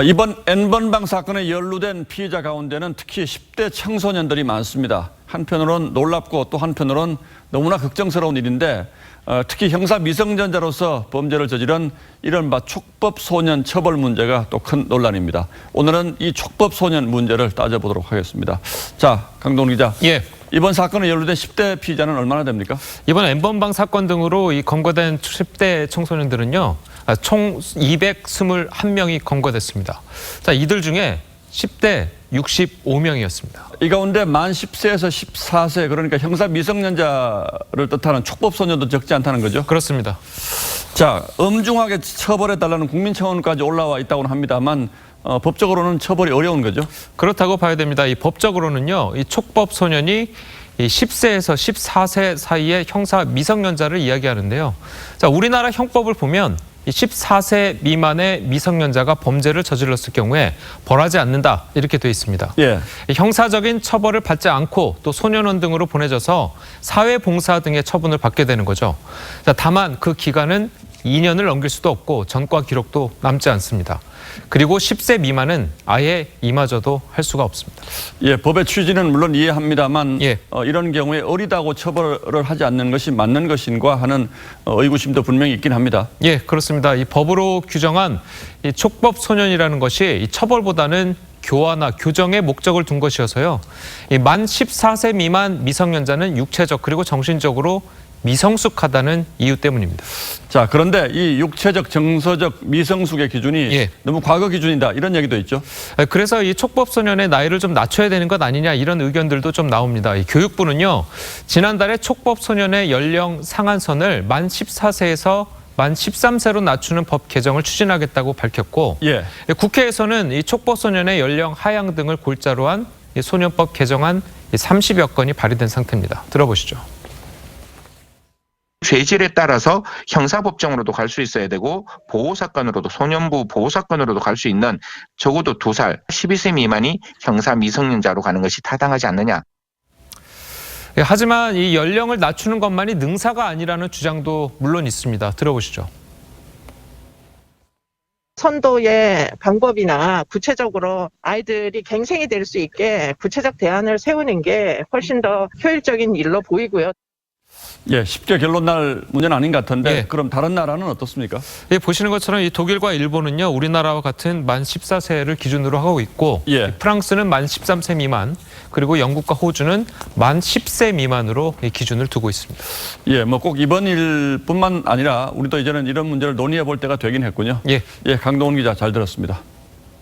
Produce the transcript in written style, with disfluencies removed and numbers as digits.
이번 N번방 사건에 연루된 피해자 가운데는 특히 10대 청소년들이 많습니다. 한편으론 놀랍고 또 한편으론 너무나 걱정스러운 일인데 특히 형사 미성년자로서 범죄를 저지른 이른바 촉법소년 처벌 문제가 또 큰 논란입니다. 오늘은 이 촉법소년 문제를 따져보도록 하겠습니다. 자, 강동훈 기자. 예. 이번 사건에 연루된 10대 피의자는 얼마나 됩니까? 이번 N번방 사건 등으로 이 검거된 10대 청소년들은요, 총 221명이 검거됐습니다. 자, 이들 중에 10대 65명이었습니다. 이 가운데 만 10세에서 14세, 그러니까 형사 미성년자를 뜻하는 촉법소년도 적지 않다는 거죠? 그렇습니다. 자, 엄중하게 처벌해달라는 국민청원까지 올라와 있다고는 합니다만 법적으로는 처벌이 어려운 거죠? 그렇다고 봐야 됩니다. 이 법적으로는요, 이 촉법 소년이 이 10세에서 14세 사이의 형사 미성년자를 이야기하는데요. 자, 우리나라 형법을 보면 이 14세 미만의 미성년자가 범죄를 저질렀을 경우에 벌하지 않는다, 이렇게 돼 있습니다. 예. 형사적인 처벌을 받지 않고 또 소년원 등으로 보내져서 사회봉사 등의 처분을 받게 되는 거죠. 자, 다만 그 기간은 2년을 넘길 수도 없고 전과 기록도 남지 않습니다. 그리고 10세 미만은 아예 이마저도 할 수가 없습니다. 예, 법의 취지는 물론 이해합니다만 예. 이런 경우에 어리다고 처벌을 하지 않는 것이 맞는 것인가 하는 의구심도 분명히 있긴 합니다. 예, 그렇습니다. 이 법으로 규정한 이 촉법 소년이라는 것이 이 처벌보다는 교화나 교정에 목적을 둔 것이어서요. 이 만 14세 미만 미성년자는 육체적 그리고 정신적으로 미성숙하다는 이유 때문입니다. 자, 그런데 이 육체적, 정서적 미성숙의 기준이 예. 너무 과거 기준이다, 이런 얘기도 있죠. 그래서 이 촉법소년의 나이를 좀 낮춰야 되는 것 아니냐, 이런 의견들도 좀 나옵니다. 이 교육부는요, 지난달에 촉법소년의 연령 상한선을 만 14세에서 만 13세로 낮추는 법 개정을 추진하겠다고 밝혔고, 예. 국회에서는 이 촉법소년의 연령 하향 등을 골자로 한 이 소년법 개정안 30여 건이 발의된 상태입니다. 들어보시죠. 죄질에 따라서 형사법정으로도 갈 수 있어야 되고 보호사건으로도, 소년부 보호사건으로도 갈 수 있는 적어도 2살, 12세 미만이 형사 미성년자로 가는 것이 타당하지 않느냐. 하지만 이 연령을 낮추는 것만이 능사가 아니라는 주장도 물론 있습니다. 들어보시죠. 선도의 방법이나 구체적으로 아이들이 갱생이 될 수 있게 구체적 대안을 세우는 게 훨씬 더 효율적인 일로 보이고요. 예, 쉽게 결론 날 문제는 아닌 것 같은데 예. 그럼 다른 나라는 어떻습니까? 예, 보시는 것처럼 이 독일과 일본은요, 우리나라와 같은 만 14세를 기준으로 하고 있고, 예. 프랑스는 만 13세 미만, 그리고 영국과 호주는 만 10세 미만으로 이 기준을 두고 있습니다. 예, 뭐 꼭 이번 일뿐만 아니라 우리도 이제는 이런 문제를 논의해 볼 때가 되긴 했군요. 예. 예, 강동훈 기자 잘 들었습니다.